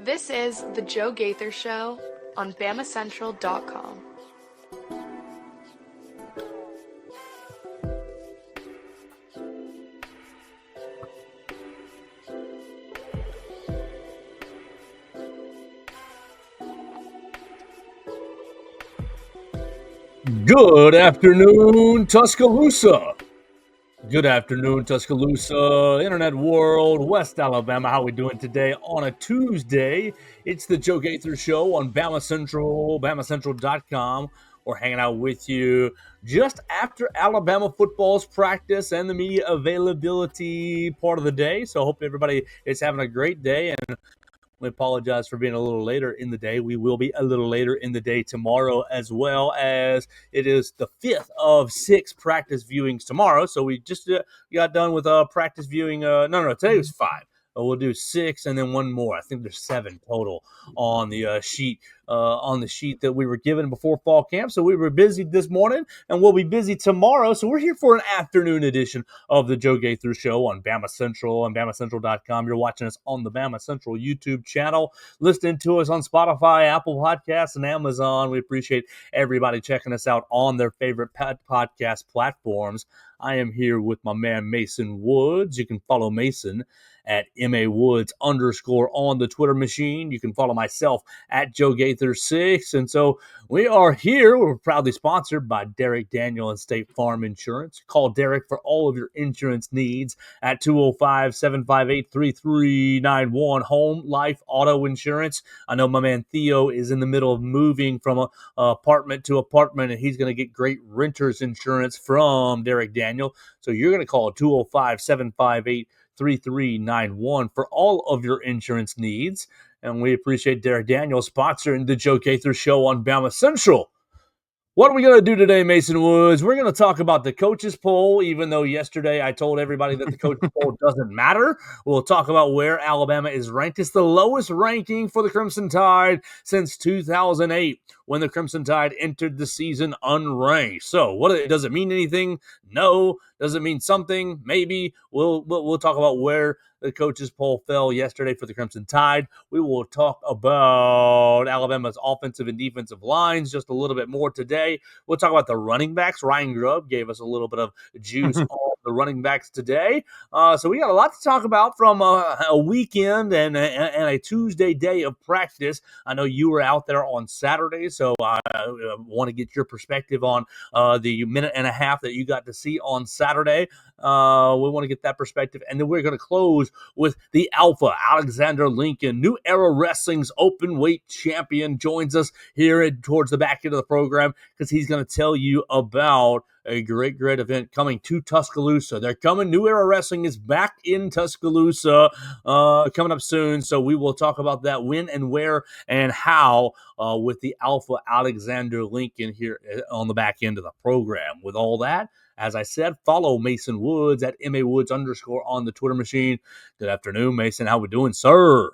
This is The Joe Gaither Show on BamaCentral.com. Good afternoon, Tuscaloosa. Good afternoon, Tuscaloosa, Internet World, West Alabama. How we doing today on a Tuesday? It's the Joe Gaither Show on Bama Central, BamaCentral.com. We're hanging out with you just after Alabama football's practice and the media availability part of the day. So I hope everybody is having a great day, and we apologize for being a little later in the day. We will be a little later in the day tomorrow, as well as it is the 5th of 6 practice viewings tomorrow. So we just got done with practice viewing. Today was 5. We'll do 6 and then one more. I think there's 7 total on the sheet. On the sheet that we were given before fall camp. So we were busy this morning, and we'll be busy tomorrow. So we're here for an afternoon edition of the Joe Gaither Show on Bama Central and BamaCentral.com. You're watching us on the Bama Central YouTube channel, listening to us on Spotify, Apple Podcasts, and Amazon. We appreciate everybody checking us out on their favorite podcast platforms. I am here with my man Mason Woods. You can follow Mason at MAWoods_ on the Twitter machine. You can follow myself at Joe Gaither 6. And so we are here. We're proudly sponsored by Derek Daniel and State Farm Insurance. Call Derek for all of your insurance needs at 205-758-3391. Home, life, auto insurance. I know my man Theo is in the middle of moving from a apartment to apartment, and he's going to get great renter's insurance from Derek Daniel. So you're going to call 205-758-3391 for all of your insurance needs. And we appreciate Derek Daniel sponsoring the Joe Gaither Show on Bama Central. What are we going to do today, Mason Woods? We're going to talk about the coaches poll, even though yesterday I told everybody that the coaches poll doesn't matter. We'll talk about where Alabama is ranked. It's the lowest ranking for the Crimson Tide since 2008, when the Crimson Tide entered the season unranked. So does it mean anything? No. Does it mean something? Maybe. We'll talk about where the coaches poll fell yesterday for the Crimson Tide. We will talk about Alabama's offensive and defensive lines just a little bit more today. We'll talk about the running backs. Ryan Grubb gave us a little bit of juice on the running backs today. So we got a lot to talk about from a weekend and a Tuesday day of practice. I know you were out there on Saturday, so I want to get your perspective on the minute and a half that you got to see on Saturday. We want to get that perspective, and then we're going to close with the Alpha. Alexander Lincoln, New Era Wrestling's open weight champion, joins us here towards the back end of the program because he's going to tell you about a great event coming to Tuscaloosa. They're coming. New Era Wrestling is back in Tuscaloosa coming up soon. So we will talk about that, when and where and how with the Alpha Alexander Lincoln here on the back end of the program. With all that, as I said, follow Mason Woods at MAWoods_ on the Twitter machine. Good afternoon, Mason. How we doing, sir?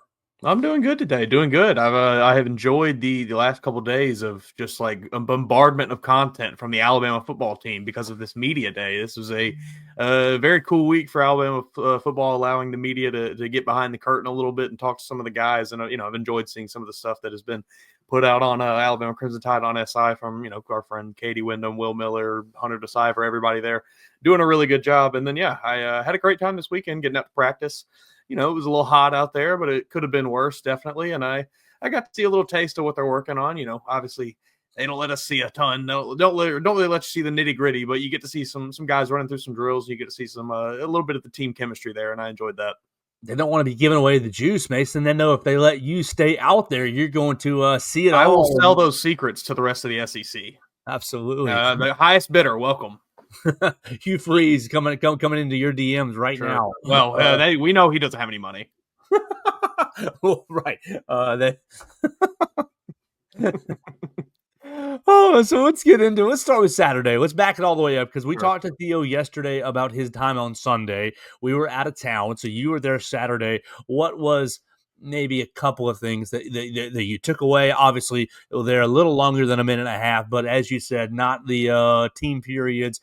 I'm doing good today. Doing good. I have enjoyed the last couple of days of just like a bombardment of content from the Alabama football team because of this media day. This was a very cool week for Alabama football, allowing the media to get behind the curtain a little bit and talk to some of the guys. And I've enjoyed seeing some of the stuff that has been put out on Alabama Crimson Tide on SI from our friend Katie Wyndham, Will Miller, Hunter Decipher, everybody there doing a really good job. And then I had a great time this weekend getting up to practice. It was a little hot out there, but it could have been worse, definitely. And I got to see a little taste of what they're working on. Obviously they don't let us see a ton. Don't really let you see the nitty gritty, but you get to see some guys running through some drills. You get to see some a little bit of the team chemistry there, and I enjoyed that. They don't want to be giving away the juice, Mason. They know if they let you stay out there, you're going to see it all. I will sell those secrets to the rest of the SEC. Absolutely. The highest bidder, welcome. Hugh Freeze coming into your DMs right now. Well, we know he doesn't have any money. Well, right. So let's get into it. Let's start with Saturday. Let's back it all the way up because we talked to Theo yesterday about his time on Sunday. We were out of town, so you were there Saturday. What was maybe a couple of things that you took away? Obviously, they're a little longer than a minute and a half, but as you said, not the team periods.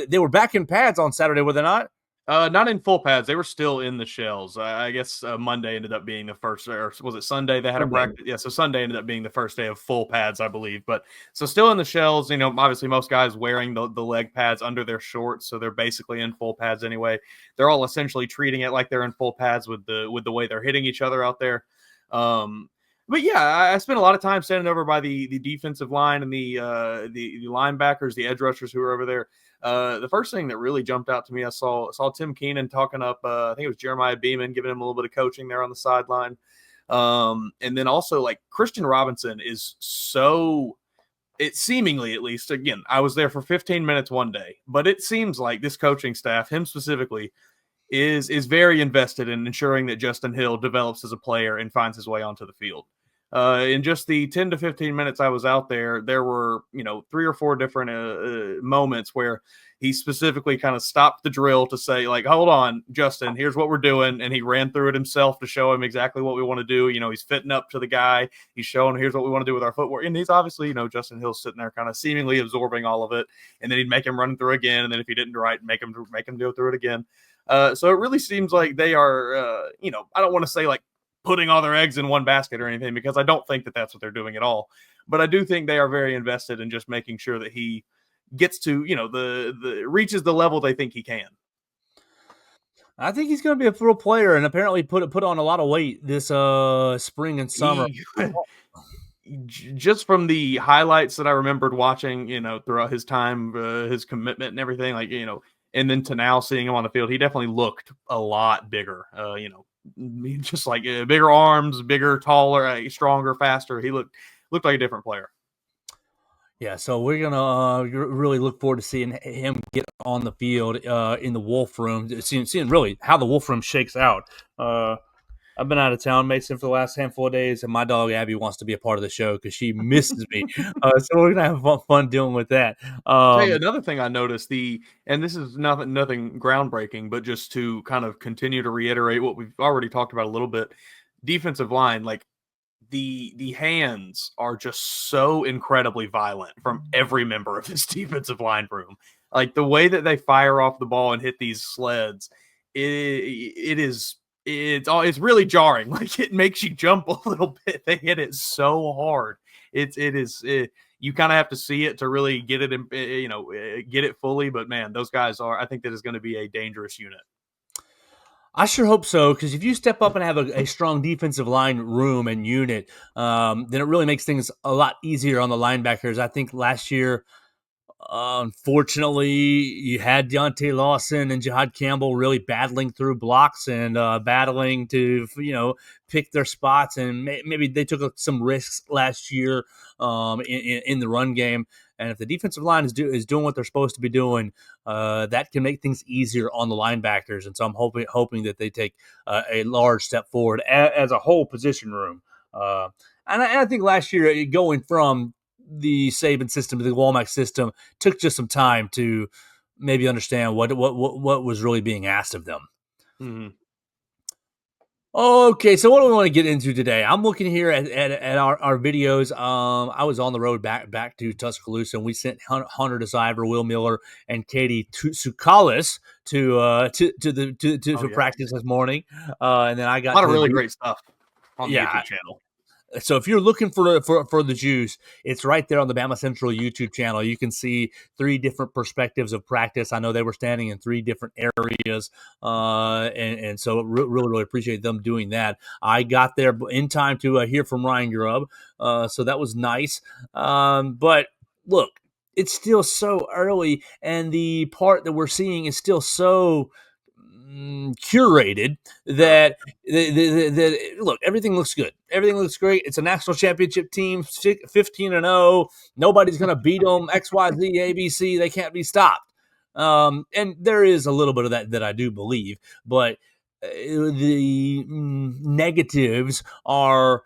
They were back in pads on Saturday, were they not? Not in full pads. They were still in the shells. I guess Monday ended up being the first, or was it Sunday they had a Sunday. practice? Yeah, so Sunday ended up being the first day of full pads, I believe. But so still in the shells. Obviously most guys wearing the leg pads under their shorts, so they're basically in full pads anyway. They're all essentially treating it like they're in full pads with the way they're hitting each other out there. But yeah, I spent a lot of time standing over by the defensive line and the linebackers, the edge rushers who were over there. The first thing that really jumped out to me, I saw Tim Keenan talking up. I think it was Jeremiah Beeman giving him a little bit of coaching there on the sideline, and then also like Christian Robinson is so. It seemingly, at least, again, I was there for 15 minutes one day, but it seems like this coaching staff, him specifically, is very invested in ensuring that Justin Hill develops as a player and finds his way onto the field. In just the 10 to 15 minutes I was out there, there were, 3 or 4 different moments where he specifically kind of stopped the drill to say, like, hold on, Justin, here's what we're doing. And he ran through it himself to show him exactly what we want to do. He's fitting up to the guy. He's showing, here's what we want to do with our footwork. And he's obviously, Justin Hill's sitting there kind of seemingly absorbing all of it. And then he'd make him run through again. And then if he didn't right, make him go through it again. So it really seems like they are, I don't want to say like putting all their eggs in one basket or anything, because I don't think that that's what they're doing at all. But I do think they are very invested in just making sure that he gets to, the reaches the level they think he can. I think he's going to be a pro player, and apparently put on a lot of weight this spring and summer. Just from the highlights that I remembered watching, throughout his time, his commitment and everything, like, and then to now seeing him on the field, he definitely looked a lot bigger. Just like bigger arms, bigger, taller, stronger, faster. He looked like a different player. Yeah, so we're gonna really look forward to seeing him get on the field in the Wolf Room, seeing really how the Wolf Room shakes out. I've been out of town, Mason, for the last handful of days, and my dog Abby wants to be a part of the show because she misses me. So we're gonna have fun dealing with that. Hey, another thing I noticed, and this is nothing groundbreaking, but just to kind of continue to reiterate what we've already talked about a little bit, defensive line, like the hands are just so incredibly violent from every member of this defensive line room. Like the way that they fire off the ball and hit these sleds, it's really jarring. Like it makes you jump a little bit. They hit it so hard. You kind of have to see it to really get it, get it fully. But man, those guys I think that is going to be a dangerous unit. I sure hope so, because if you step up and have a strong defensive line room and unit, then it really makes things a lot easier on the linebackers. I think last year, unfortunately, you had Deontay Lawson and Jihad Campbell really battling through blocks and battling to, pick their spots. And maybe they took some risks last year in the run game. And if the defensive line is doing what they're supposed to be doing, that can make things easier on the linebackers. And so I'm hoping that they take a large step forward as a whole position room. And I think last year, going from the Saban system to the Womack system took just some time to maybe understand what was really being asked of them. Mm-hmm. Okay, so what do we want to get into today? I'm looking here at our videos. I was on the road back to Tuscaloosa, and we sent Hunter DeCiver, Will Miller, and Katie Tsukalis to practice this morning. And then I got a lot of really great stuff on the YouTube channel. So if you're looking for the juice, it's right there on the Bama Central YouTube channel. You can see 3 different perspectives of practice. I know they were standing in 3 different areas, and so really appreciate them doing that. I got there in time to hear from Ryan Grubb, so that was nice. But look, it's still so early, and the part that we're seeing is still so curated that look, everything looks good. Everything looks great. It's a national championship team, 15-0. Nobody's going to beat them. XYZ, ABC. They can't be stopped. And there is a little bit of that I do believe, but the negatives are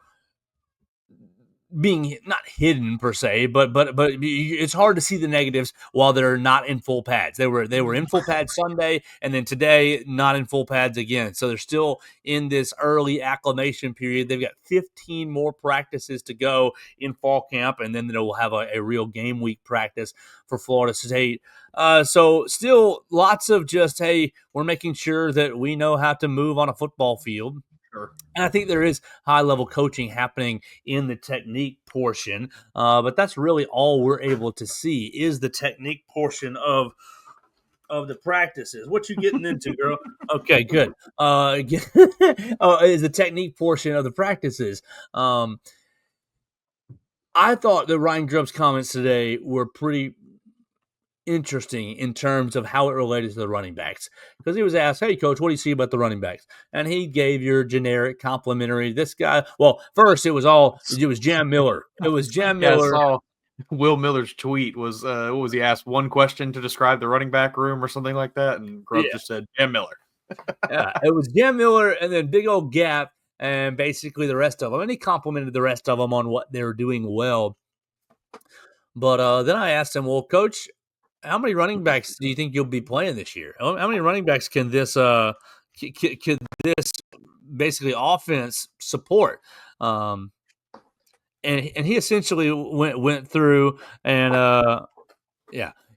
being not hidden per se, but it's hard to see the negatives while they're not in full pads. They were in full pads Sunday, and then today not in full pads again. So they're still in this early acclimation period. They've got 15 more practices to go in fall camp, and then they'll have a real game week practice for Florida State. So still lots of just, hey, we're making sure that we know how to move on a football field. Sure. And I think there is high-level coaching happening in the technique portion, but that's really all we're able to see is the technique portion of the practices. What you getting into, girl? Okay, good. Is the technique portion of the practices. I thought that Ryan Grubb's comments today were pretty interesting in terms of how it related to the running backs, because he was asked, "Hey, coach, what do you see about the running backs?" And he gave your generic complimentary. This guy. Well, first it was Jam Miller. It was Jam Miller. I saw Will Miller's tweet was what was he asked? One question to describe the running back room or something like that, and Grubb just said Jam Miller. Yeah, it was Jam Miller, and then big old gap, and basically the rest of them. And he complimented the rest of them on what they were doing well. But then I asked him, "Well, coach, how many running backs do you think you'll be playing this year? How many running backs can this basically offense support?" And he essentially went through and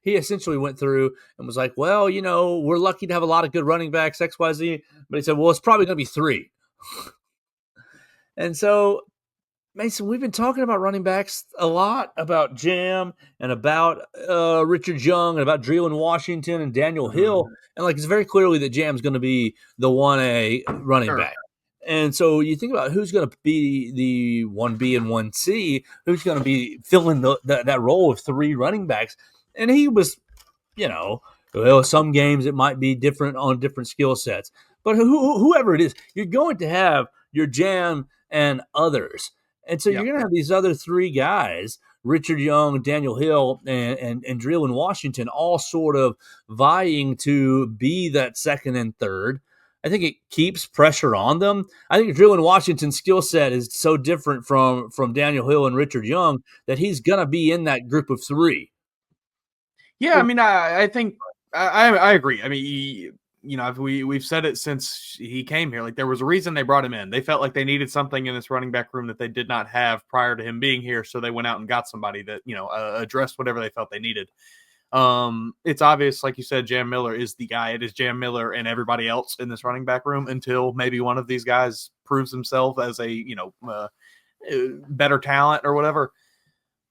he essentially went through and was like, "Well, we're lucky to have a lot of good running backs, XYZ." But he said, "Well, it's probably going to be 3." And so, Mason, we've been talking about running backs a lot, about Jam and about Richard Young and about Dreeland Washington and Daniel Hill. And it's very clearly that Jam's going to be the 1A running back. And so you think about who's going to be the 1B and 1C, who's going to be filling that role of 3 running backs. And he was, some games it might be different on different skill sets. But whoever it is, you're going to have your Jam and others. And so you're going to have these other 3 guys, Richard Young, Daniel Hill, and Dreeland Washington, all sort of vying to be that second and third. I think it keeps pressure on them. I think Dreeland Washington's skill set is so different from Daniel Hill and Richard Young that he's going to be in that group of 3. Yeah, I mean, I think I agree. I mean, we've said it since he came here. There was a reason they brought him in. They felt like they needed something in this running back room that they did not have prior to him being here. So they went out and got somebody that, addressed whatever they felt they needed. It's obvious, like you said, Jam Miller is the guy. It is Jam Miller and everybody else in this running back room until maybe one of these guys proves himself as a, better talent or whatever.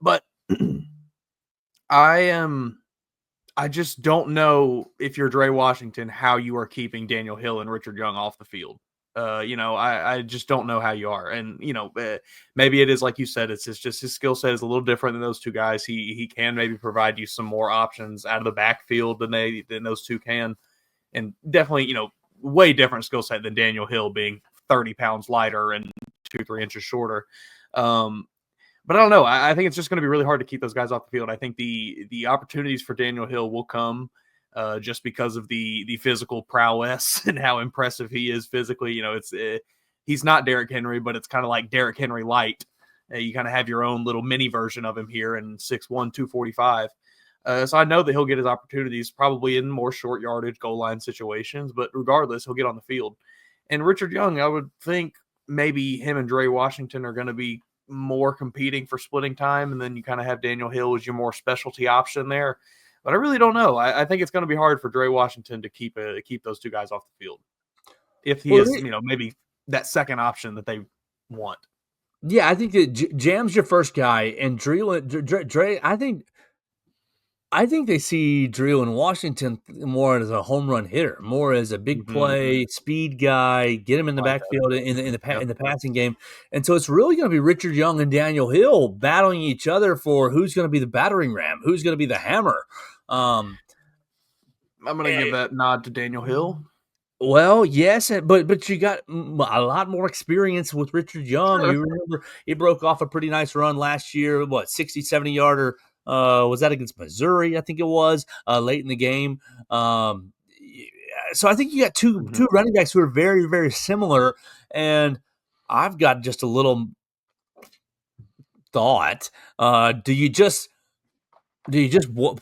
But I just don't know if you're Dre Washington, how you are keeping Daniel Hill and Richard Young off the field. I just don't know how you are. And, maybe it is like you said, it's just his skill set is a little different than those 2 guys. He can maybe provide you some more options out of the backfield than those 2 can. And definitely, way different skill set than Daniel Hill being 30 pounds lighter and 2-3 inches shorter. But I don't know. I think it's just going to be really hard to keep those guys off the field. I think the opportunities for Daniel Hill will come just because of the physical prowess and how impressive he is physically. He's not Derrick Henry, but it's kind of like Derrick Henry light. You kind of have your own little mini version of him here in 6'1", 245. So I know that he'll get his opportunities probably in more short yardage goal line situations, but regardless, he'll get on the field. And Richard Young, I would think maybe him and Dre Washington are going to be more competing for splitting time, and then you kind of have Daniel Hill as your more specialty option there. But I really don't know. I think it's going to be hard for Dre Washington to keep those 2 guys off the field if he is, maybe that second option that they want. Yeah, I think that Jam's your first guy, and Dre. I think they see Dreeland Washington more as a home run hitter, more as a big play speed guy. Get him in the backfield in the passing game, and so it's really going to be Richard Young and Daniel Hill battling each other for who's going to be the battering ram, who's going to be the hammer. I'm going to give that nod to Daniel Hill. Well, yes, but you got a lot more experience with Richard Young. Sure. You remember he broke off a pretty nice run last year, 60, 70-yarder. Was that against Missouri? I think it was late in the game. So I think you got two running backs who are very, very similar, and I've got just a little thought. Do you just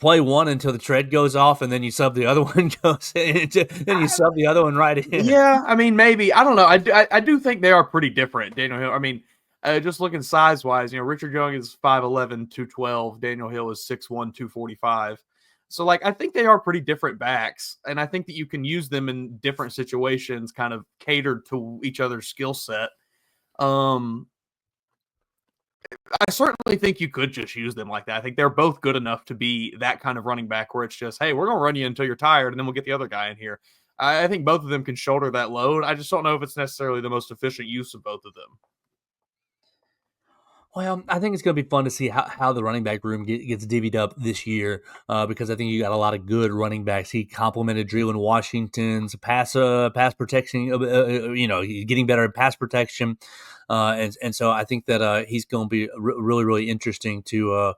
play one until the tread goes off, and then you sub the other one goes in, then you sub the other one right in? Yeah, I mean, maybe. I don't know. I do think they are pretty different. Daniel Hill, I mean, just looking size-wise, Richard Young is 5'11", 212. Daniel Hill is 6'1", 245. So, like, I think they are pretty different backs, and I think that you can use them in different situations, kind of catered to each other's skill set. I certainly think you could just use them like that. I think they're both good enough to be that kind of running back where it's just, hey, we're going to run you until you're tired, and then we'll get the other guy in here. I think both of them can shoulder that load. I just don't know if it's necessarily the most efficient use of both of them. Well, I think it's going to be fun to see how the running back room gets divvied up this year because I think you got a lot of good running backs. He complemented Drew Washington's pass protection, getting better at pass protection. And so I think that he's going to be really, really interesting to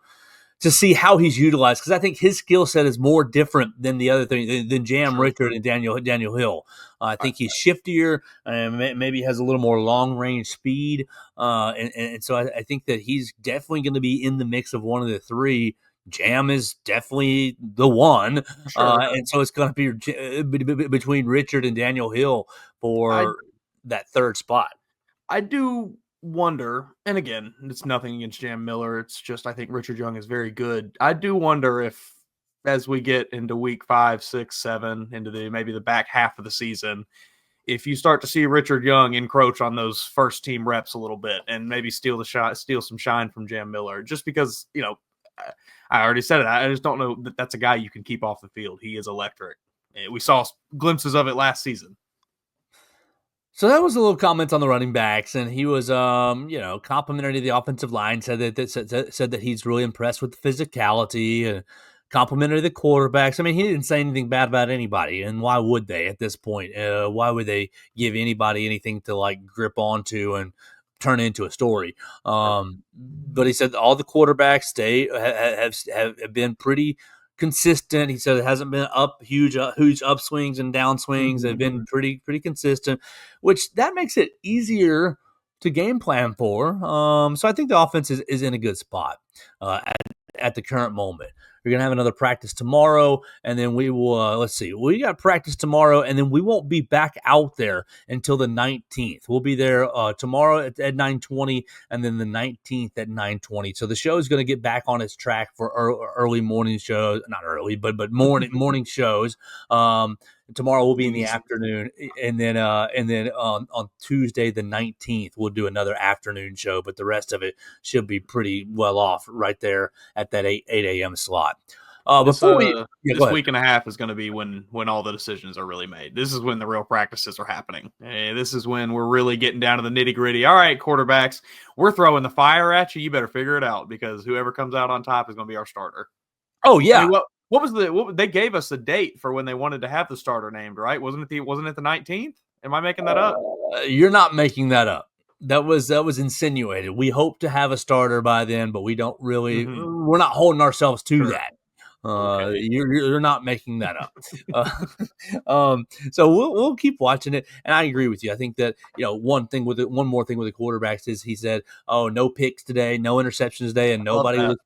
see how he's utilized, because I think his skill set is more different than the other thing than Jam Richard and Daniel Hill. I think he's shiftier and maybe has a little more long range speed, and so I think that he's definitely going to be in the mix of one of the three. Jam is definitely the one, and so it's going to be between Richard and Daniel Hill for that third spot. I do wonder, and again, it's nothing against Jam Miller. It's just I think Richard Young is very good. I do wonder if, as we get into week 5, 6, 7, into maybe the back half of the season, if you start to see Richard Young encroach on those first team reps a little bit and maybe steal some shine from Jam Miller, just because I already said it. I just don't know that that's a guy you can keep off the field. He is electric. We saw glimpses of it last season. So that was a little comment on the running backs, and he was, complimentary to the offensive line. Said that he's really impressed with the physicality, and complimentary to the quarterbacks. I mean, he didn't say anything bad about anybody, and why would they at this point? Why would they give anybody anything to like grip onto and turn into a story? But he said all the quarterbacks have been pretty consistent. He said it hasn't been huge upswings and downswings. They've been pretty consistent, which that makes it easier to game plan for. So I think the offense is in a good spot at the current moment. We're going to have another practice tomorrow, and then we will, we got practice tomorrow, and then we won't be back out there until the 19th. We'll be there tomorrow at 9:20, and then the 19th at 9:20. So the show is going to get back on its track for early morning shows. Not early, but morning shows. Tomorrow will be in the afternoon, and then on Tuesday the 19th we'll do another afternoon show. But the rest of it should be pretty well off right there at that 8 a.m. slot. This week and a half is going to be when all the decisions are really made. This is when the real practices are happening. This is when we're really getting down to the nitty gritty. All right, quarterbacks, we're throwing the fire at you. You better figure it out, because whoever comes out on top is going to be our starter. Oh yeah. I mean, what they gave us a date for when they wanted to have the starter named, right? Wasn't it the 19th? Am I making that up? You're not making that up. That was insinuated. We hope to have a starter by then, but we don't really. We're not holding ourselves to that. Okay. You're not making that up. So we'll keep watching it, and I agree with you. I think that one more thing with the quarterbacks is he said, "Oh, no picks today, no interceptions today, and nobody was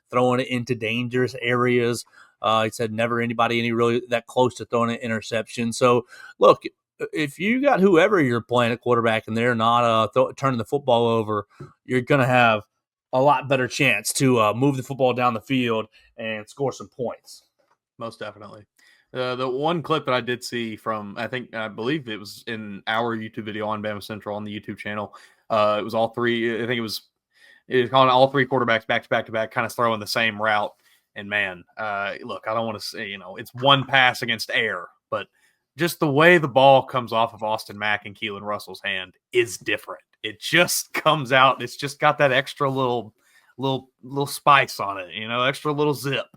throwing it into dangerous areas." He said never anybody really that close to throwing an interception. So look, if you got whoever you're playing at quarterback and they're not turning the football over, you're going to have a lot better chance to move the football down the field and score some points. Most definitely. The one clip that I did see from, I believe it was in our YouTube video on Bama Central on the YouTube channel. It was all three. I think it was calling all three quarterbacks back to back, kind of throwing the same route. And man, look, I don't want to say, it's one pass against air, but just the way the ball comes off of Austin Mack and Keelan Russell's hand is different. It just comes out. It's just got that extra little spice on it, extra little zip.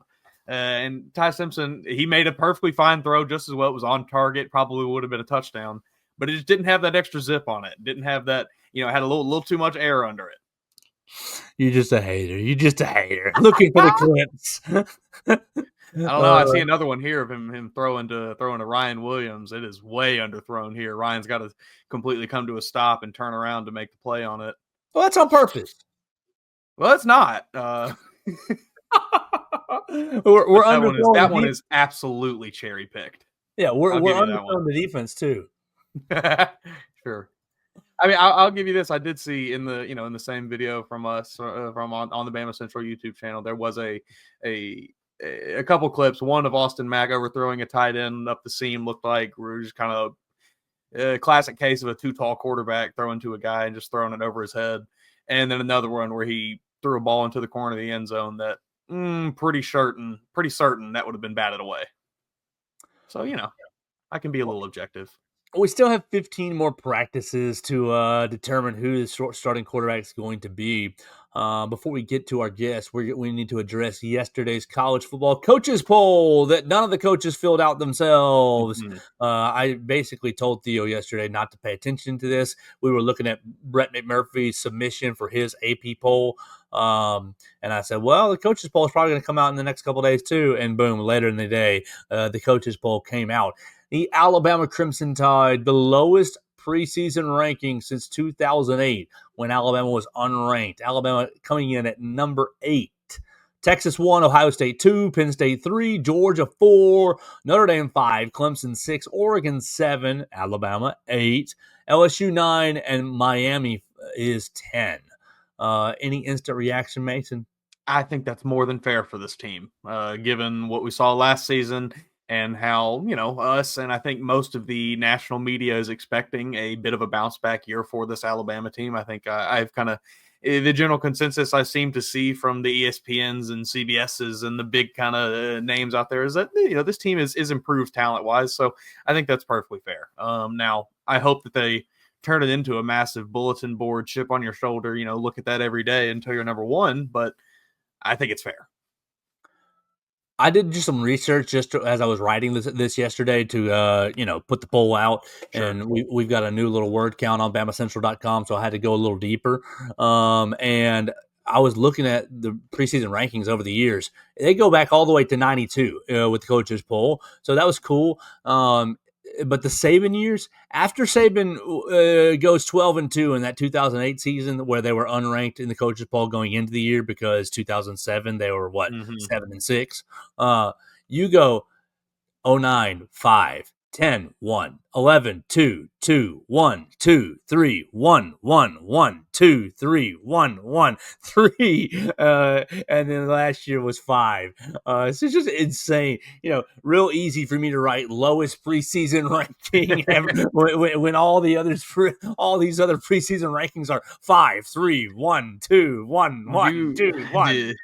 And Ty Simpson, he made a perfectly fine throw just as well. It was on target. Probably would have been a touchdown, but it just didn't have that extra zip on it. Didn't have that, it had a little too much air under it. You're just a hater. Looking for the clips. I don't know. I see another one here of him throwing to Ryan Williams. It is way underthrown here. Ryan's got to completely come to a stop and turn around to make the play on it. Well, that's on purpose. Well, it's not. we're That underthrowing one is absolutely cherry picked. Yeah, we're I'll give you that underthrowing the defense too. Sure. I mean, I'll give you this. I did see in the same video from us from on the Bama Central YouTube channel, there was a couple clips. One of Austin Mack overthrowing a tight end up the seam, looked like we're just kind of a classic case of a too tall quarterback throwing to a guy and just throwing it over his head. And then another one where he threw a ball into the corner of the end zone that pretty certain that would have been batted away. So, I can be a little objective. We still have 15 more practices to determine who the starting quarterback is going to be. Before we get to our guests, we need to address yesterday's college football coaches poll that none of the coaches filled out themselves. Mm-hmm. I basically told Theo yesterday not to pay attention to this. We were looking at Brett McMurphy's submission for his AP poll. And I said, well, the coaches poll is probably going to come out in the next couple of days too. And boom, later in the day, the coaches poll came out. The Alabama Crimson Tide, the lowest preseason ranking since 2008 when Alabama was unranked. Alabama coming in at number 8. Texas 1, Ohio State 2, Penn State 3, Georgia 4, Notre Dame 5, Clemson 6, Oregon 7, Alabama 8, LSU 9, and Miami is 10. Any instant reaction, Mason? I think that's more than fair for this team, given what we saw last season and how, us and I think most of the national media is expecting a bit of a bounce back year for this Alabama team. I think I've kind of the general consensus I seem to see from the ESPNs and CBSs and the big kind of names out there is that, this team is improved talent wise. So I think that's perfectly fair. Now I hope that they turn it into a massive bulletin board, chip on your shoulder, look at that every day until you're number 1. But I think it's fair. I did just some research just as I was writing this yesterday to put the poll out, Sure. And we've got a new little word count on BamaCentral.com, so I had to go a little deeper. And I was looking at the preseason rankings over the years. They go back all the way to 92 with the coaches poll, so that was cool. But the Saban years, after Saban goes 12-2 in that 2008 season where they were unranked in the coaches poll going into the year because 2007 they were 7-6. You go 09, 5, 10, 1, 11, 2, 2, 1, 2, 3, 1, 1, 1, 2, 3, 1, 1, 3. And then last year was 5. So it's just insane. Real easy for me to write lowest preseason ranking ever when all these other preseason rankings are 5, 3, 1, 2, 1, 1, 2, 1. Did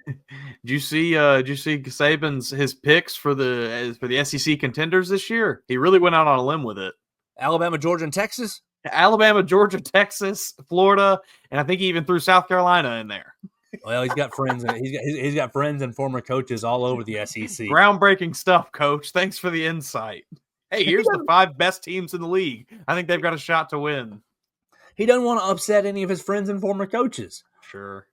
you see Saban's his picks for the SEC contenders this year? He really went out on a limb with it. Alabama, Georgia, and Texas? Alabama, Georgia, Texas, Florida, and I think he even threw South Carolina in there. Well, he's got friends. He's got friends and former coaches all over the SEC. Groundbreaking stuff, Coach. Thanks for the insight. Hey, here's the 5 best teams in the league. I think they've got a shot to win. He doesn't want to upset any of his friends and former coaches. Sure.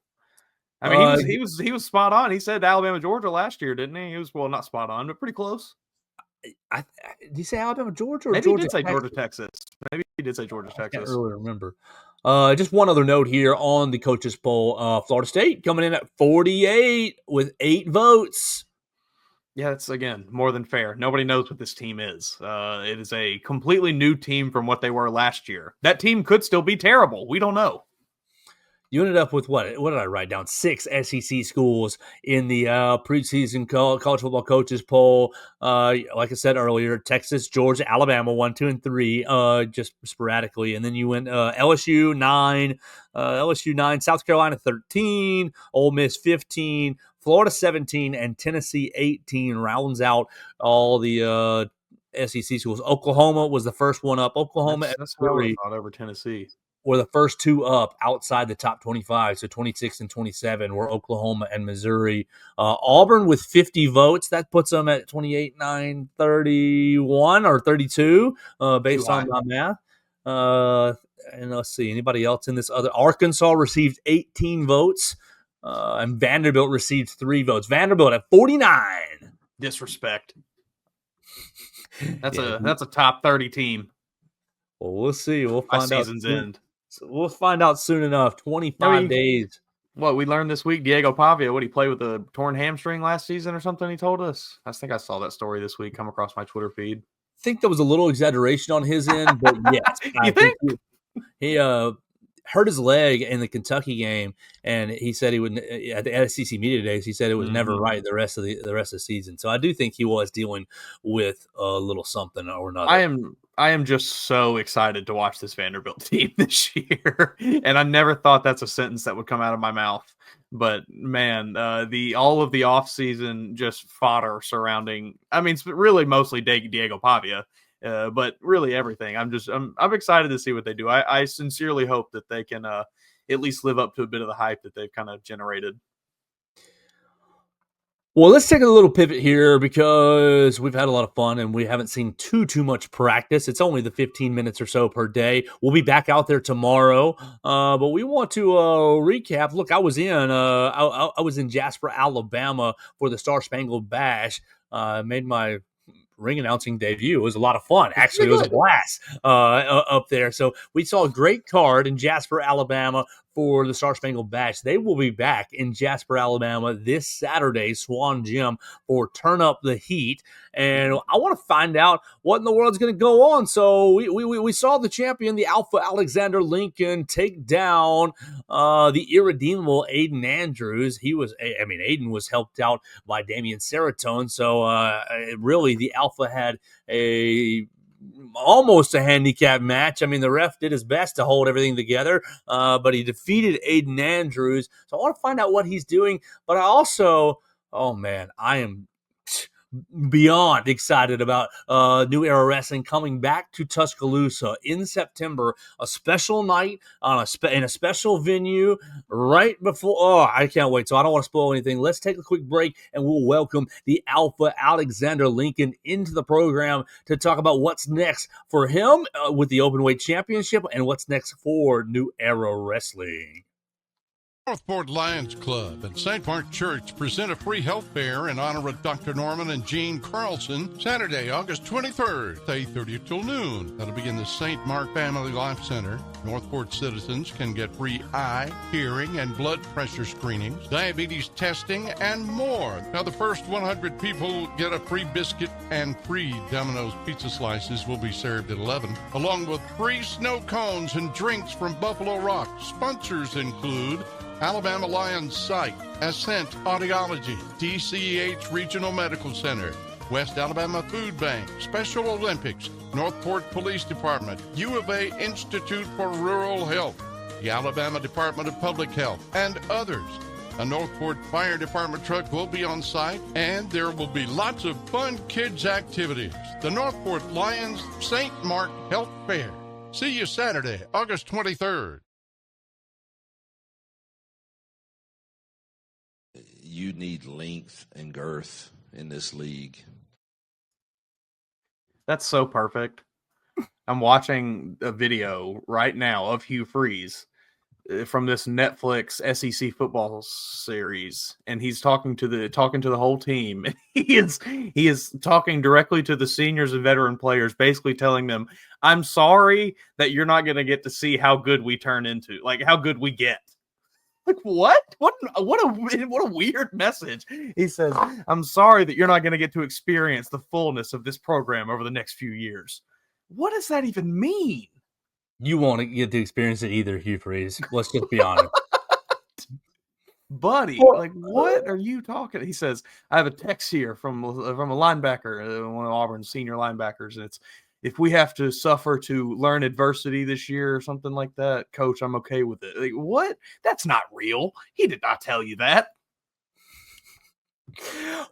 I mean, he was spot on. He said Alabama, Georgia last year, didn't he? He was, well, not spot on, but pretty close. Did he say Alabama, Georgia, or maybe Georgia, he did say Texas? Georgia, Texas. Maybe he did say Georgia, Texas. I can't really remember. Just one other note here on the coaches poll. Florida State coming in at 48 with 8 votes. Yeah, that's, again, more than fair. Nobody knows what this team is. It is a completely new team from what they were last year. That team could still be terrible. We don't know. You ended up with what? What did I write down? 6 SEC schools in the preseason college football coaches poll. Like I said earlier, Texas, Georgia, Alabama, 1, 2, and 3, just sporadically. And then you went LSU 9, South Carolina 13, Ole Miss 15, Florida 17, and Tennessee 18 rounds out all the SEC schools. Oklahoma was the first one up. Oklahoma that's what I would have thought over Tennessee. Were the first 2 up outside the top 25. So 26 and 27 were Oklahoma and Missouri. Auburn with 50 votes. That puts them at 28, 9, 31 or 32 based on my math. And let's see, anybody else in this other? Arkansas received 18 votes and Vanderbilt received 3 votes. Vanderbilt at 49. Disrespect. That's a top 30 team. Well, we'll see. We'll find out. Season's end. So we'll find out soon enough. 25 days. What we learned this week, Diego Pavia, he played with a torn hamstring last season or something, he told us. I think I saw that story this week come across my Twitter feed. I think there was a little exaggeration on his end, but yes. You think? He hurt his leg in the Kentucky game, and he said he would at the SEC media days. He said it was never right the rest of the season. So I do think he was dealing with a little something or another. I am just so excited to watch this Vanderbilt team this year, and I never thought that's a sentence that would come out of my mouth. But man, all of the offseason just fodder surrounding. I mean, it's really mostly Diego Pavia. But really everything. I'm excited to see what they do. I sincerely hope that they can at least live up to a bit of the hype that they've kind of generated. Well, let's take a little pivot here because we've had a lot of fun and we haven't seen too much practice. It's only the 15 minutes or so per day. We'll be back out there tomorrow, but we want to recap. Look, I was in Jasper, Alabama for the Star Spangled Bash. Made my ring announcing debut. It was a lot of fun. Actually, it was a blast up there. So we saw a great card in Jasper, Alabama for the Star Spangled Bash. They will be back in Jasper, Alabama this Saturday, Swan Gym, for Turn Up the Heat. And I want to find out what in the world's going to go on. So we saw the champion, the Alpha Alexander Lincoln, take down the irredeemable Aiden Andrews. Aiden was helped out by Damian Serotonin. So really, the Alpha had almost a handicap match. I mean, the ref did his best to hold everything together, but he defeated Aiden Andrews. So I want to find out what he's doing. But I also, I am beyond excited about New Era Wrestling coming back to Tuscaloosa in September. A special night in a special venue right before. Oh, I can't wait. So I don't want to spoil anything. Let's take a quick break and we'll welcome the Alpha Alexander Lincoln into the program to talk about what's next for him with the Openweight Championship and what's next for New Era Wrestling. Northport Lions Club and St. Mark Church present a free health fair in honor of Dr. Norman and Jean Carlson, Saturday, August 23rd, 8:30 till noon. That'll be in the St. Mark Family Life Center. Northport citizens can get free eye, hearing, and blood pressure screenings, diabetes testing, and more. Now, the first 100 people get a free biscuit, and free Domino's pizza slices will be served at 11, along with free snow cones and drinks from Buffalo Rock. Sponsors include Alabama Lions Site, Ascent Audiology, DCEH Regional Medical Center, West Alabama Food Bank, Special Olympics, Northport Police Department, U of A Institute for Rural Health, the Alabama Department of Public Health, and others. A Northport Fire Department truck will be on site, and there will be lots of fun kids' activities. The Northport Lions St. Mark Health Fair. See you Saturday, August 23rd. You need length and girth in this league. That's so perfect. I'm watching a video right now of Hugh Freeze from this Netflix SEC football series, and he's talking to the whole team. He is talking directly to the seniors and veteran players, basically telling them, "I'm sorry that you're not going to get to see how good we turn into, like how good we get." Like what? What a weird message. He says, "I'm sorry that you're not going to get to experience the fullness of this program over the next few years." What does that even mean? You won't get to experience it either, Hugh Freeze. Let's just be honest. Buddy, like what are you talking? He says, "I have a text here from a linebacker, one of Auburn's senior linebackers, and it's, if we have to suffer to learn adversity this year or something like that, coach, I'm okay with it." Like, what? That's not real. He did not tell you that.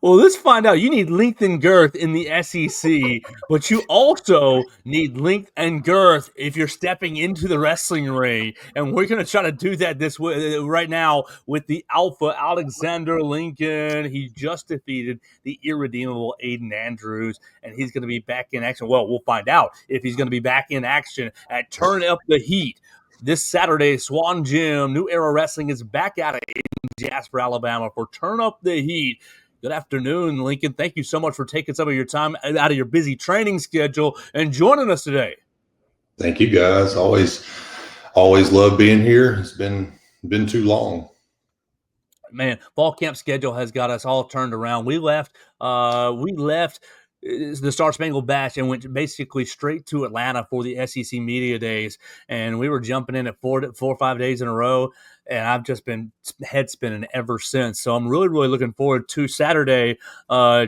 Well, let's find out. You need length and girth in the SEC, but you also need length and girth if you're stepping into the wrestling ring. And we're going to try to do that this way right now with the Alpha Alexander Lincoln. He just defeated the irredeemable Aiden Andrews, and he's going to be back in action. Well, we'll find out if he's going to be back in action at Turn Up the Heat. This Saturday, Swan Gym, New Era Wrestling is back at it in Jasper, Alabama for Turn Up the Heat. Good afternoon, Lincoln. Thank you so much for taking some of your time out of your busy training schedule and joining us today. Thank you, guys. Always love being here. It's been too long. man, fall camp schedule has got us all turned around. We left the Star Spangled Bash and went basically straight to Atlanta for the SEC Media Days, and we were jumping in at 4 or 5 days in a row, and I've just been head spinning ever since. So I'm really, really looking forward to Saturday,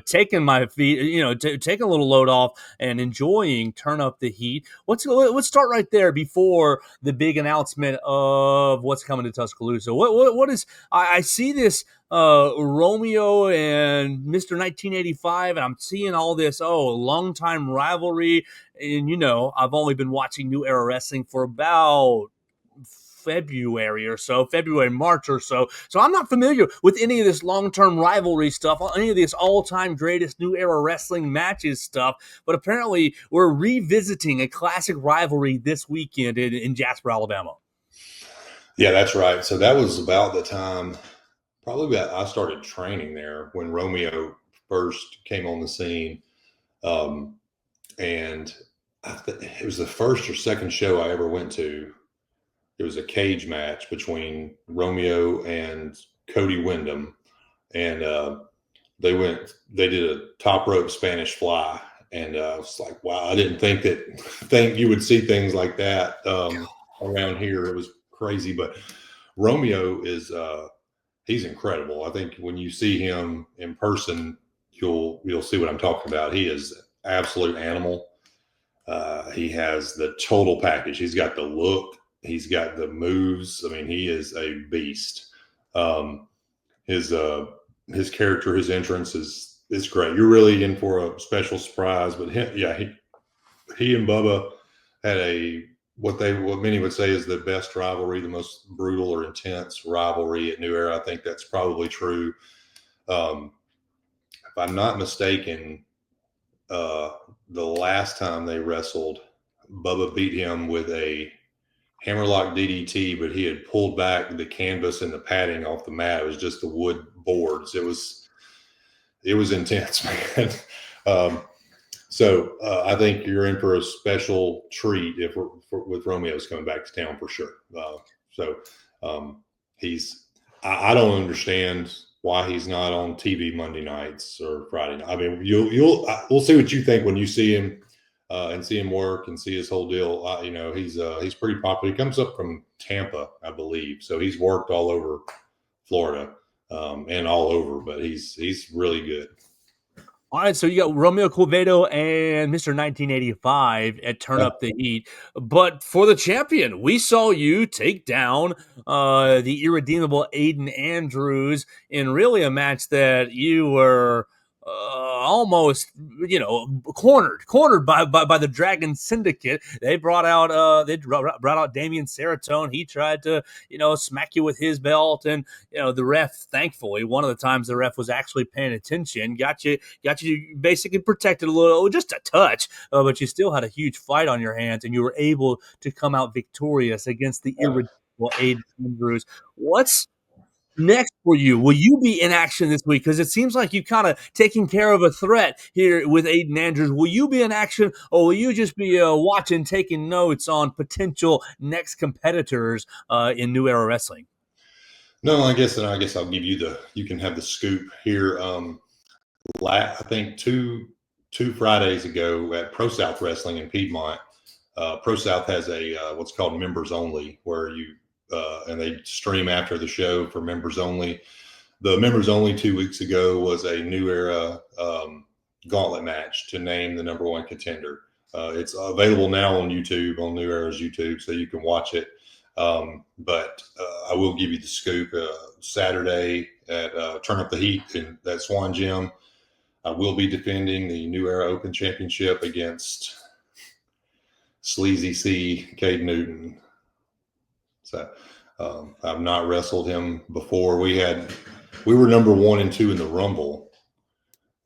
taking my feet, taking a little load off and enjoying Turn Up the Heat. Let's start right there before the big announcement of what's coming to Tuscaloosa. What is I see this Romeo and Mr. 1985, and I'm seeing all this long-time rivalry. And I've only been watching New Era Wrestling for about February, March or so. So I'm not familiar with any of this long-term rivalry stuff, any of this all-time greatest New Era Wrestling matches stuff. But apparently we're revisiting a classic rivalry this weekend in Jasper, Alabama. Yeah, that's right. So that was about the time probably I started training there when Romeo first came on the scene. And it was the first or second show I ever went to. It was a cage match between Romeo and Cody Wyndham. And they did a top rope Spanish fly. And I was like, wow, I didn't think you would see things like that around here. It was crazy. But Romeo is he's incredible. I think when you see him in person, you'll see what I'm talking about. He is an absolute animal. He has the total package. He's got the look. He's got the moves. I mean, he is a beast. His character, his entrance is great. You're really in for a special surprise. But he and Bubba had what many would say is the best rivalry, the most brutal or intense rivalry at New Era. I think that's probably true. If I'm not mistaken, the last time they wrestled, Bubba beat him with a hammerlock DDT, but he had pulled back the canvas and the padding off the mat. It was just the wood boards. It was intense, man. So I think you're in for a special treat with Romeo's coming back to town for sure. I don't understand why he's not on TV Monday nights or Friday night. I mean, we'll see what you think when you see him and see him work and see his whole deal. He's pretty popular. He comes up from Tampa, I believe, so he's worked all over Florida and all over, but he's really good. All right, so you got Romeo Corvedo and Mr. 1985 at Turn Up the Heat. But for the champion, we saw you take down the irredeemable Aiden Andrews in really a match that you were almost, cornered by the Dragon Syndicate. They brought out Damian Seratone. He tried to, smack you with his belt, and the ref, thankfully, one of the times the ref was actually paying attention, got you basically protected a little, just a touch, but you still had a huge fight on your hands, and you were able to come out victorious against the irredeemable Aiden Andrews. What's next for you? Will you be in action this week? Because it seems like you kind of taking care of a threat here with Aiden Andrews. Will you be in action, or will you just be watching, taking notes on potential next competitors in New Era Wrestling? No, I guess I'll give you you can have the scoop here. I think two Fridays ago at Pro South Wrestling in Piedmont, Pro South has a what's called members only, where you and they stream after the show for members only. The members only 2 weeks ago was a New Era gauntlet match to name the number one contender. It's available now on YouTube, on New Era's YouTube, so you can watch it. But I will give you the scoop. Saturday at Turn Up the Heat in that Swan Gym, I will be defending the New Era Open Championship against Sleazy C, Cade Newton. So I've not wrestled him before. We were number 1 and 2 in the Rumble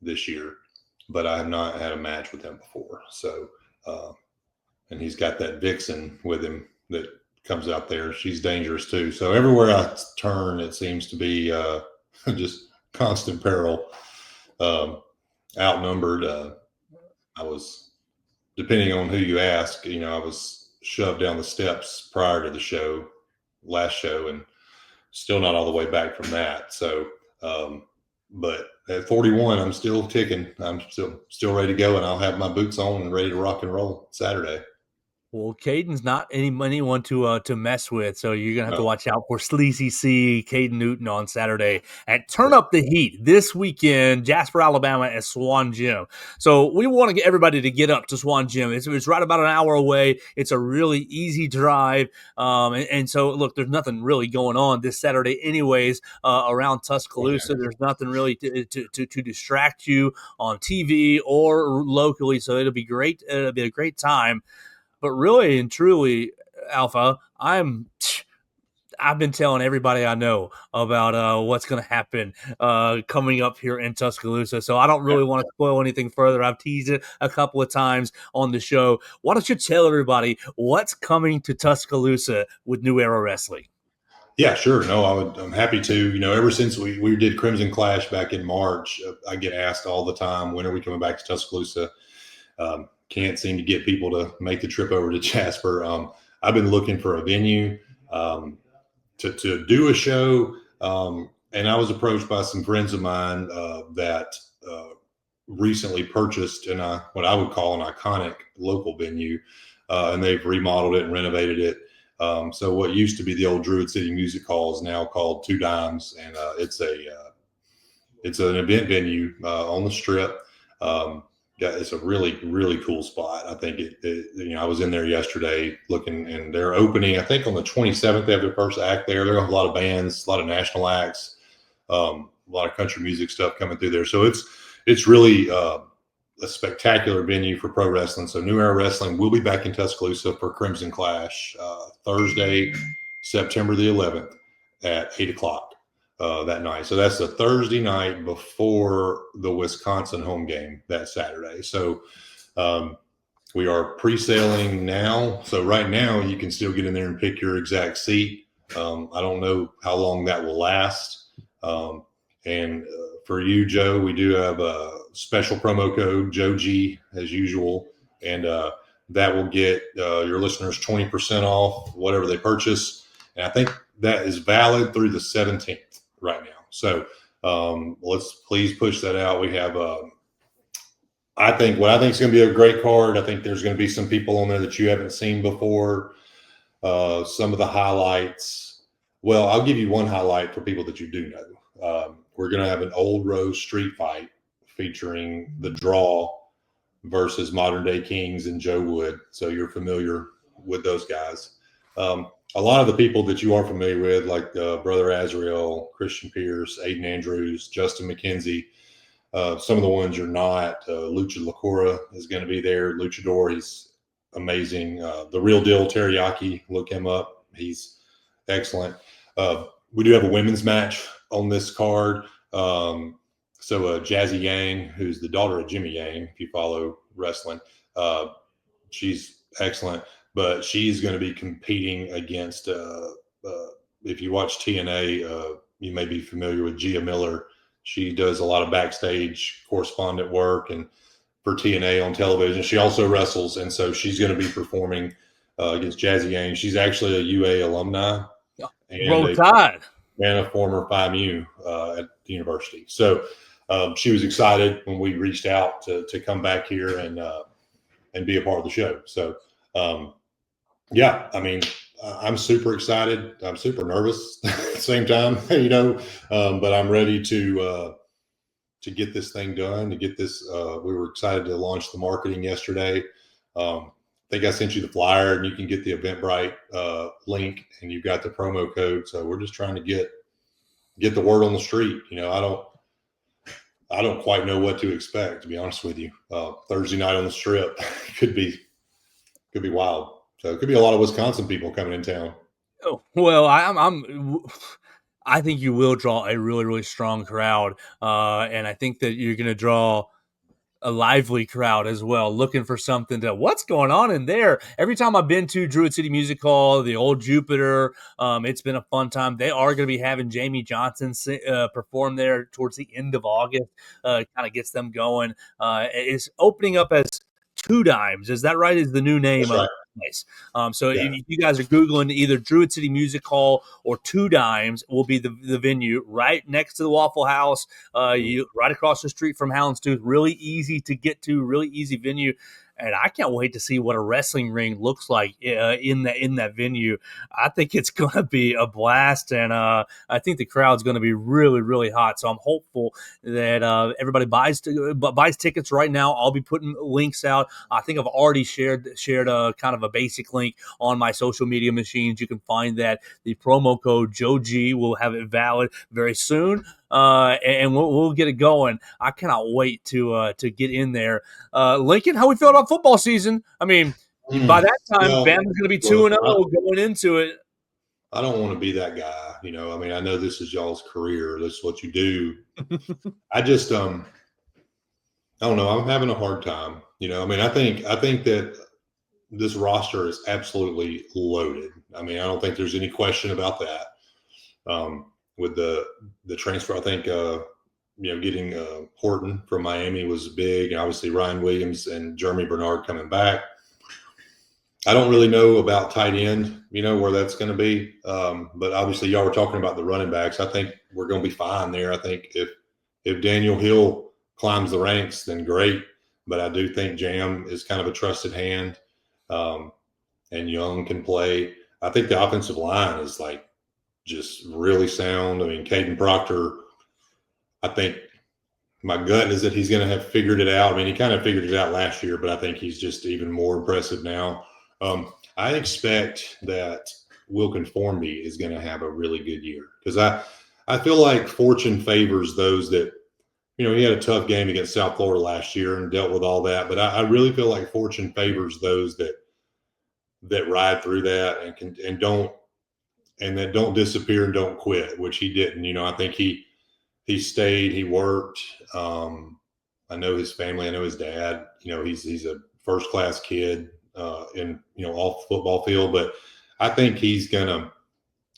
this year, but I have not had a match with him before. So, and he's got that Vixen with him that comes out there. She's dangerous too. So everywhere I turn, it seems to be just constant peril. Outnumbered. I was, depending on who you ask, I was shoved down the steps prior to the last show, and still not all the way back from that. So, but at 41, I'm still ticking. I'm still ready to go, and I'll have my boots on and ready to rock and roll Saturday. Well, Caden's not anyone to mess with, so you're gonna have to No. watch out for Sleazy C, Caden Newton on Saturday at Turn Up the Heat this weekend, Jasper, Alabama at Swan Gym. So we want to get everybody to get up to Swan Gym. It's right about an hour away. It's a really easy drive, and so look, there's nothing really going on this Saturday, anyways, around Tuscaloosa. Okay. There's nothing really to distract you on TV or locally, so it'll be great. It'll be a great time. But really and truly, Alpha, I've been telling everybody I know about what's going to happen coming up here in Tuscaloosa. So I don't really want to spoil anything further. I've teased it a couple of times on the show. Why don't you tell everybody what's coming to Tuscaloosa with New Era Wrestling? Yeah, sure. No, I'm happy to. Ever since we did Crimson Clash back in March, I get asked all the time, when are we coming back to Tuscaloosa? Can't seem to get people to make the trip over to Jasper. I've been looking for a venue to do a show, and I was approached by some friends of mine that recently purchased what I would call an iconic local venue, and they've remodeled it and renovated it. So what used to be the old Druid City Music Hall is now called Two Dimes, and it's an event venue on the Strip. Yeah, it's a really, really cool spot. I think I was in there yesterday looking, and they're opening, I think on the 27th, they have their first act there. They're going to have a lot of bands, a lot of national acts, a lot of country music stuff coming through there. So it's really a spectacular venue for pro wrestling. So New Era Wrestling will be back in Tuscaloosa for Crimson Clash Thursday, September the 11th at 8:00. That night. So that's the Thursday night before the Wisconsin home game that Saturday. So we are pre-sailing now. So right now you can still get in there and pick your exact seat. I don't know how long that will last. And for you, Joe, we do have a special promo code, Joe G, as usual. And that will get your listeners 20% off whatever they purchase. And I think that is valid through the 17th. Right now. So let's please push that out. We have I think is going to be a great card. I think there's going to be some people on there that you haven't seen before. Some of the highlights. Well, I'll give you one highlight for people that you do know. We're going to have an Old Rose street fight featuring The Draw versus Modern Day Kings and Joe Wood. So you're familiar with those guys. A lot of the people that you are familiar with, like Brother Azrael, Christian Pierce, Aiden Andrews, Justin McKenzie, some of the ones you're not, Lucha Lacura is going to be there. Luchador, he's amazing. The Real Deal Teriyaki, look him up. He's excellent. We do have a women's match on this card. So Jazzy Yang, who's the daughter of Jimmy Yang, if you follow wrestling, she's excellent. But she's going to be competing against, if you watch TNA, you may be familiar with Gia Miller. She does a lot of backstage correspondent work and for TNA on television. She also wrestles, and so she's going to be performing against Jazzy Yang. She's actually a UA alumni and a former Phi Mu at the university. So she was excited when we reached out to come back here and be a part of the show. So, yeah, I mean, I'm super excited. I'm super nervous at the same time, but I'm ready to get this thing done, to get this. We were excited to launch the marketing yesterday. I think I sent you the flyer, and you can get the Eventbrite link, and you've got the promo code. So we're just trying to get the word on the street. I don't quite know what to expect, to be honest with you. Thursday night on the Strip could be wild. So it could be a lot of Wisconsin people coming in town. Oh, well, I think you will draw a really, really strong crowd, and I think that you're going to draw a lively crowd as well, looking for something what's going on in there. Every time I've been to Druid City Music Hall, the old Jupiter, it's been a fun time. They are going to be having Jamie Johnson perform there towards the end of August, kind of gets them going. It's opening up as Two Dimes. Is that right? Is the new name? That's right. nice. So Yeah. if you guys are Googling either Druid City Music Hall or Two Dimes will be the venue right next to the Waffle House, you right across the street from Houndstooth. Really easy to get to, really easy venue. And I can't wait to see what a wrestling ring looks like in that venue. I think it's going to be a blast, and I think the crowd's going to be really, really hot. So I'm hopeful that everybody buys tickets right now. I'll be putting links out. I think I've already shared a kind of a basic link on my social media machines. You can find that. The promo code Joe G will have it valid very soon. And we'll get it going. I cannot wait to get in there. Lincoln, how we feel about football season? I mean, by that time, Bama's going to be 2-0 going into it. I don't want to be that guy. I mean, I know this is y'all's career. This is what you do. I just, I don't know. I'm having a hard time. I mean, I think that this roster is absolutely loaded. I mean, I don't think there's any question about that. With the transfer, I think getting Horton from Miami was big, and obviously Ryan Williams and Jeremy Bernard coming back. I don't really know about tight end, where that's going to be. But obviously, y'all were talking about the running backs. I think we're going to be fine there. I think if Daniel Hill climbs the ranks, then great. But I do think Jam is kind of a trusted hand, and Young can play. I think the offensive line is just really sound. I mean, Caden Proctor, I think my gut is that he's going to have figured it out. I mean, he kind of figured it out last year, but I think he's just even more impressive now. I expect that Wilkin Formby is going to have a really good year because I feel like fortune favors those that, he had a tough game against South Florida last year and dealt with all that. But I really feel like fortune favors those that ride through that and don't disappear and don't quit, which he didn't. I think he stayed, he worked. I know his family, I know his dad. He's a first-class kid in off the football field, but I think he's gonna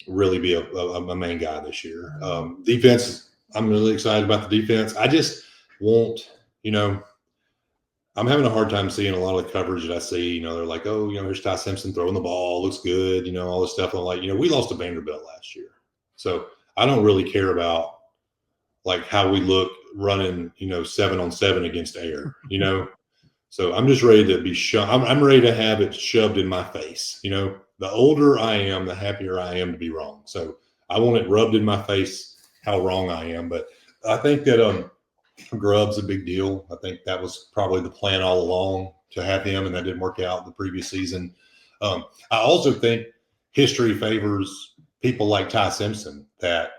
really be a main guy this year. Defense, I'm really excited about the defense. I just won't, I'm having a hard time seeing a lot of the coverage that I see. They're like, oh, here's Ty Simpson throwing the ball, looks good, all this stuff. I'm like, we lost to Vanderbilt last year. So I don't really care about how we look running, 7-on-7 against air, So I'm just ready to be I'm ready to have it shoved in my face. The older I am, the happier I am to be wrong. So I want it rubbed in my face how wrong I am. But I think that Grubb's a big deal. I think that was probably the plan all along to have him, and that didn't work out the previous season. I also think history favors people like Ty Simpson that,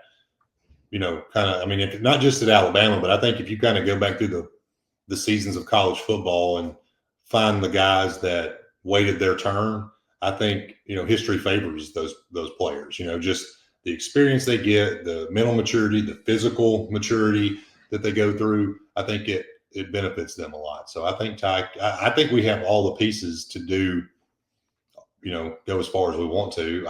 if not just at Alabama, but I think if you kind of go back through the seasons of college football and find the guys that waited their turn, I think, history favors those players, just the experience they get, the mental maturity, the physical maturity that they go through. I think it benefits them a lot. So I think I think we have all the pieces to do, go as far as we want to.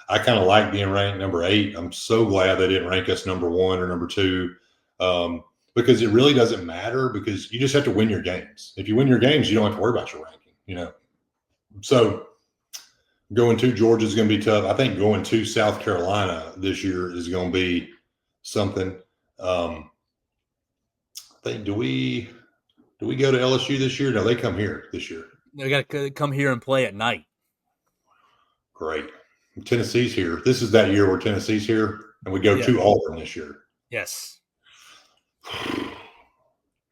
I kind of like being ranked number 8. I'm so glad they didn't rank us number 1 or number 2, because it really doesn't matter, because you just have to win your games. If you win your games, you don't have to worry about your ranking, So going to Georgia is going to be tough. I think going to South Carolina this year is going to be something. I think, do we go to LSU this year? No, they come here this year. They got to come here and play at night. Great. Tennessee's here. This is that year where Tennessee's here, and we go to Auburn this year. Yes.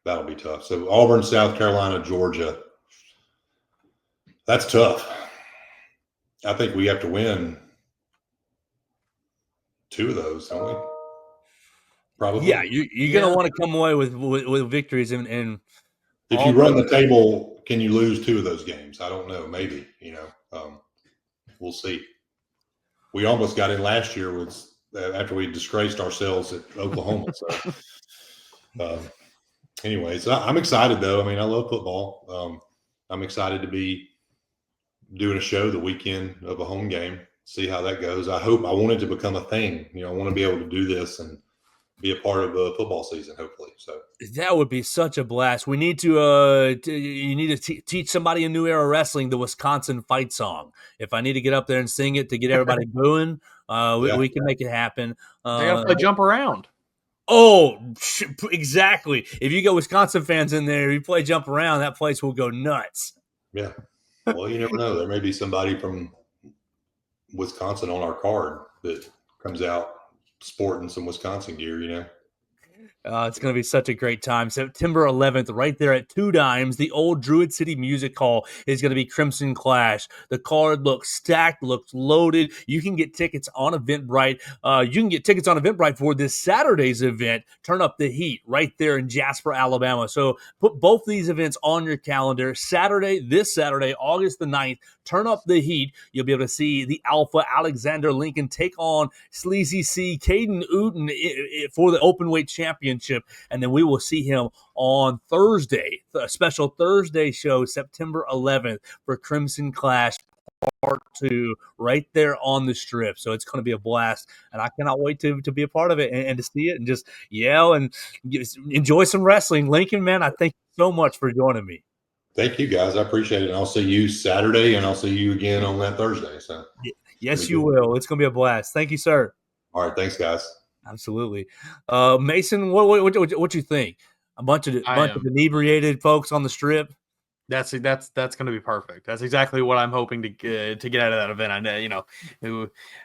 That'll be tough. So Auburn, South Carolina, Georgia. That's tough. I think we have to win 2 of those, don't we? Probably. Yeah, you're going to want to come away with victories. And if you run the table, can you lose 2 of those games? I don't know. Maybe, we'll see. We almost got in last year after we disgraced ourselves at Oklahoma. So, anyways, I'm excited, though. I mean, I love football. I'm excited to be doing a show the weekend of a home game, see how that goes. I want it to become a thing. I want to be able to do this and be a part of a football season, hopefully. So that would be such a blast. We need to you need to teach somebody in New Era Wrestling the Wisconsin fight song. If I need to get up there and sing it to get everybody booing, we can make it happen. They got to play Jump Around. Oh, exactly. If you get Wisconsin fans in there, you play Jump Around, that place will go nuts. Yeah. Well, you never know. There may be somebody from Wisconsin on our card that comes out sporting some Wisconsin gear, you know. It's going to be such a great time. September 11th, right there at 2 Dimes, the old Druid City Music Hall is going to be Crimson Clash. The card looks stacked, looks loaded. You can get tickets on Eventbrite. You can get tickets on Eventbrite for this Saturday's event, Turn Up the Heat, right there in Jasper, Alabama. So put both these events on your calendar. This Saturday, August the 9th, Turn Up the Heat. You'll be able to see the Alpha Alexander Lincoln take on Sleazy C, Caden Uten for the Openweight Championship. And then we will see him on Thursday, a special Thursday show, September 11th for Crimson Clash Part 2, right there on the Strip. So it's going to be a blast, and I cannot wait to be a part of it and to see it and just yell and enjoy some wrestling. Lincoln, man, I thank you so much for joining me. Thank you, guys. I appreciate it. And I'll see you Saturday, and I'll see you again on that Thursday. So yes, you will. It's going to be a blast. Thank you, sir. All right. Thanks, guys. Absolutely. Mason, what you think? A bunch of inebriated folks on the Strip? That's going to be perfect. That's exactly what I'm hoping to get out of that event. I know,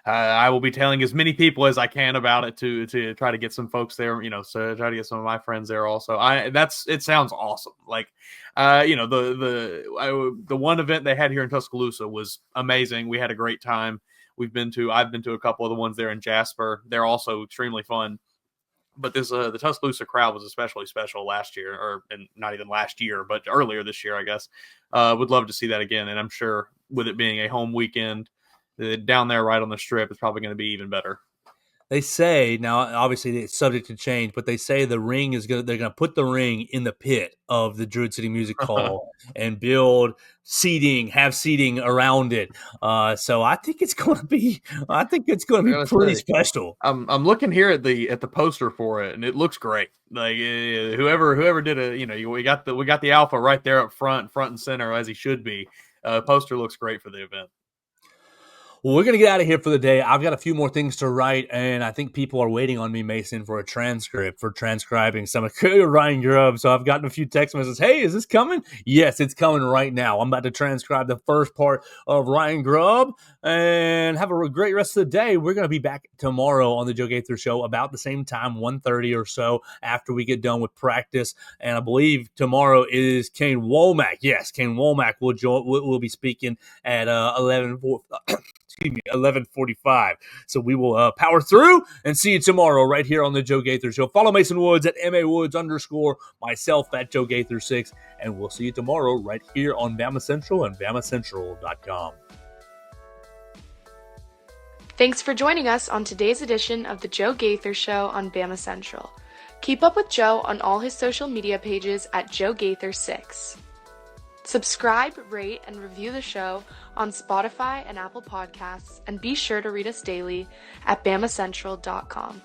I will be telling as many people as I can about it to try to get some folks there. So try to get some of my friends there also. It sounds awesome. Like, the one event they had here in Tuscaloosa was amazing. We had a great time. I've been to a couple of the ones there in Jasper. They're also extremely fun. But the Tuscaloosa crowd was especially special last year, and not even last year, but earlier this year, I guess. Would love to see that again. And I'm sure with it being a home weekend down there right on the Strip, it's probably going to be even better. They say, now obviously it's subject to change, but they say they're going to put the ring in the pit of the Druid City Music Hall and have seating around it. So I think it's going to be pretty special. I'm looking here at the poster for it, and it looks great. Like whoever did it, we got the Alpha right there up front and center as he should be. Poster looks great for the event. Well, we're going to get out of here for the day. I've got a few more things to write, and I think people are waiting on me, Mason, for a transcript for transcribing some of Ryan Grubb. So I've gotten a few text messages. Hey, is this coming? Yes, it's coming right now. I'm about to transcribe the first part of Ryan Grubb, and have a great rest of the day. We're going to be back tomorrow on the Joe Gaither Show about the same time, 1:30 or so, after we get done with practice. And I believe tomorrow is Kane Womack. Yes, Kane Womack will be speaking at 11:45. So we will power through and see you tomorrow right here on the Joe Gaither Show. Follow Mason Woods at MAWoods_, myself at Joe Gaither 6, and we'll see you tomorrow right here on Bama Central and BamaCentral.com. Thanks for joining us on today's edition of the Joe Gaither Show on Bama Central. Keep up with Joe on all his social media pages at Joe Gaither 6. Subscribe, rate, and review the show on Spotify and Apple Podcasts, and be sure to read us daily at BamaCentral.com.